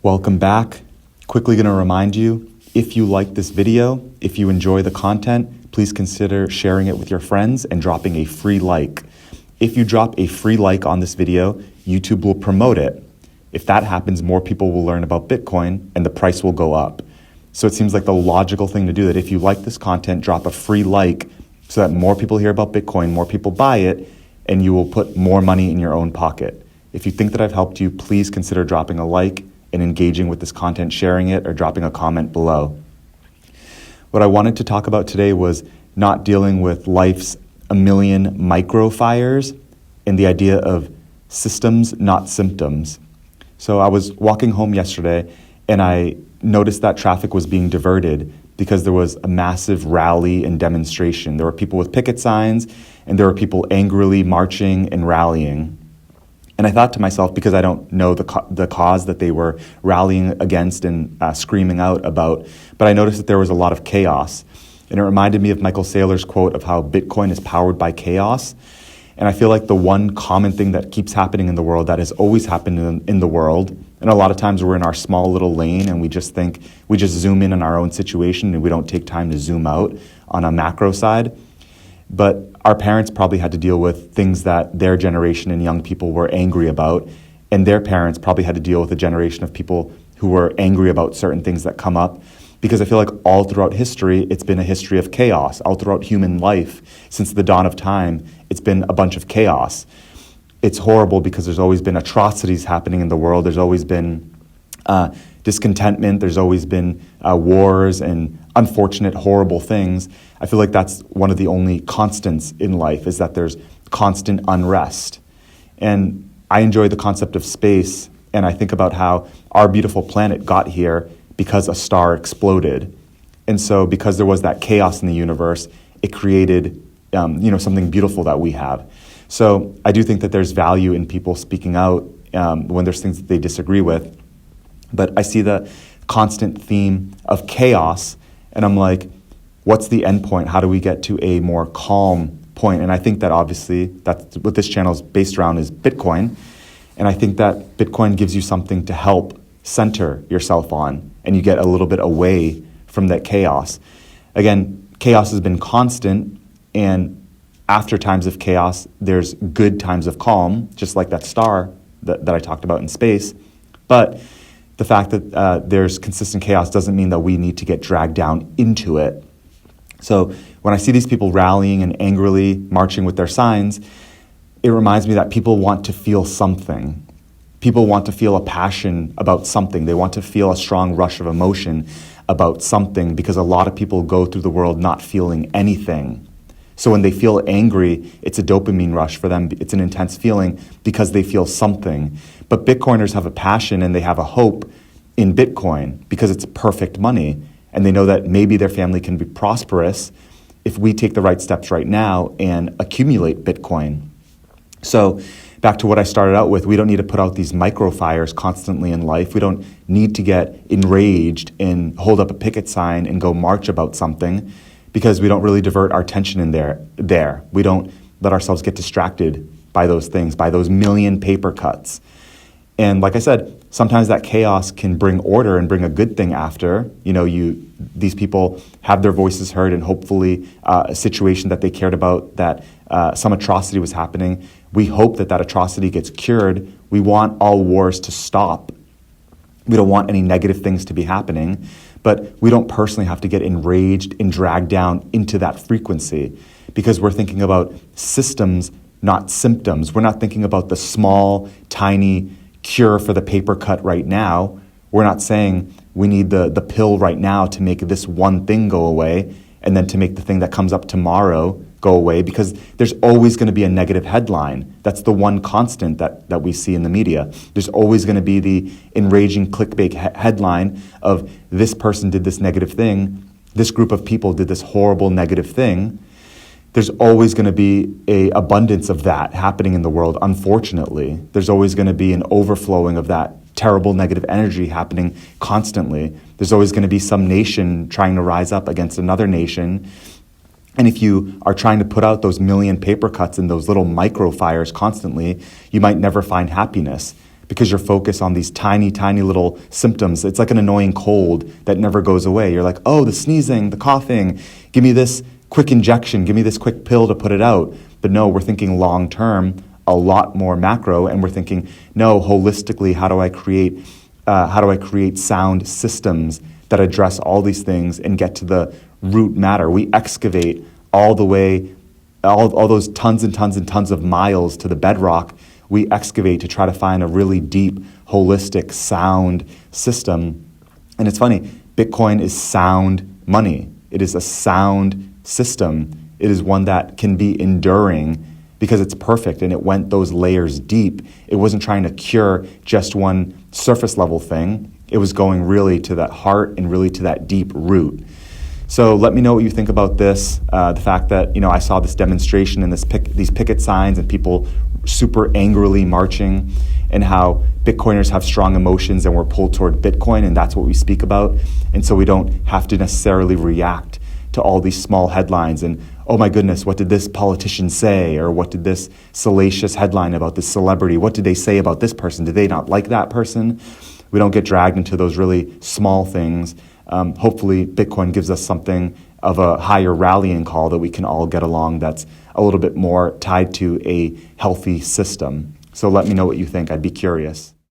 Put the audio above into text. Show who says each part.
Speaker 1: Welcome back. Quickly going to remind you, if you like this video, if you enjoy the content, please consider sharing it with your friends and dropping a free like. If you drop a free like on this video, YouTube will promote it. If that happens, more people will learn about Bitcoin and the price will go up. So it seems like the logical thing to do that if you like this content, drop a free like so that more people hear about Bitcoin, more people buy it, and you will put more money in your own pocket. If you think that I've helped you, please consider dropping a like and engaging with this content, sharing it, or dropping a comment below. What I wanted to talk about today was not dealing with life's a million micro fires and the idea of systems, not symptoms. So I was walking home yesterday and I noticed that traffic was being diverted because there was a massive rally and demonstration. There were people with picket signs and there were people angrily marching and rallying. And I thought to myself, because I don't know the cause that they were rallying against and screaming out about, but I noticed that there was a lot of chaos. And it reminded me of Michael Saylor's quote of how Bitcoin is powered by chaos. And I feel like the one common thing that keeps happening in the world, that has always happened in the world, and a lot of times we're in our small little lane and we just zoom in on our own situation and we don't take time to zoom out on a macro side. But our parents probably had to deal with things that their generation and young people were angry about, and their parents probably had to deal with a generation of people who were angry about certain things that come up. Because I feel like all throughout history, it's been a history of chaos. All throughout human life, since the dawn of time, it's been a bunch of chaos. It's horrible because there's always been atrocities happening in the world. There's always been discontentment. There's always been wars and unfortunate, horrible things. I feel like that's one of the only constants in life, is that there's constant unrest. And I enjoy the concept of space, and I think about how our beautiful planet got here because a star exploded. And so because there was that chaos in the universe, it created something beautiful that we have. So I do think that there's value in people speaking out when there's things that they disagree with. But I see the constant theme of chaos, and I'm like, what's the end point? How do we get to a more calm point? And I think that obviously that's what this channel is based around, is Bitcoin. And I think that Bitcoin gives you something to help center yourself on, and you get a little bit away from that chaos. Again, chaos has been constant, and after times of chaos, there's good times of calm, just like that star that I talked about in space. But the fact that there's consistent chaos doesn't mean that we need to get dragged down into it. So when I see these people rallying and angrily marching with their signs, it reminds me that people want to feel something. People want to feel a passion about something. They want to feel a strong rush of emotion about something, because a lot of people go through the world not feeling anything. So when they feel angry, it's a dopamine rush for them. It's an intense feeling because they feel something. But Bitcoiners have a passion and they have a hope in Bitcoin because it's perfect money. And they know that maybe their family can be prosperous if we take the right steps right now and accumulate Bitcoin. So back to what I started out with, we don't need to put out these micro fires constantly in life. We don't need to get enraged and hold up a picket sign and go march about something, because we don't really divert our attention in there. We don't let ourselves get distracted by those things, by those million paper cuts. And like I said, sometimes that chaos can bring order and bring a good thing after. These people have their voices heard, and hopefully a situation that they cared about, that some atrocity was happening. We hope that atrocity gets cured. We want all wars to stop. We don't want any negative things to be happening, but we don't personally have to get enraged and dragged down into that frequency, because we're thinking about systems, not symptoms. We're not thinking about the small, tiny cure for the paper cut right now. We're not saying we need the pill right now to make this one thing go away, and then to make the thing that comes up tomorrow go away, because there's always going to be a negative headline. That's the one constant that we see in the media. There's always going to be the enraging clickbait headline of, this person did this negative thing, this group of people did this horrible negative thing. There's always going to be an abundance of that happening in the world, unfortunately. There's always going to be an overflowing of that terrible negative energy happening constantly. There's always going to be some nation trying to rise up against another nation. And if you are trying to put out those million paper cuts and those little micro fires constantly, you might never find happiness, because you're focused on these tiny, tiny little symptoms. It's like an annoying cold that never goes away. You're like, oh, the sneezing, the coughing, give me this quick injection, give me this quick pill to put it out. But no, we're thinking long term, a lot more macro, and we're thinking, no, holistically, how do I create sound systems that address all these things and get to the root matter? We excavate all the way, all those tons and tons and tons of miles to the bedrock. We excavate to try to find a really deep, holistic, sound system. And it's funny, Bitcoin is sound money. It is a sound system. It is one that can be enduring because it's perfect and it went those layers deep. It wasn't trying to cure just one surface level thing. It was going really to that heart and really to that deep root. So let me know what you think about this. The fact that I saw this demonstration and these picket signs and people super angrily marching, and how Bitcoiners have strong emotions and we're pulled toward Bitcoin, and that's what we speak about. And so we don't have to necessarily react to all these small headlines and, oh my goodness, what did this politician say? Or what did this salacious headline about this celebrity, what did they say about this person? Did they not like that person? We don't get dragged into those really small things. Hopefully Bitcoin gives us something of a higher rallying call that we can all get along that's a little bit more tied to a healthy system. So let me know what you think. I'd be curious.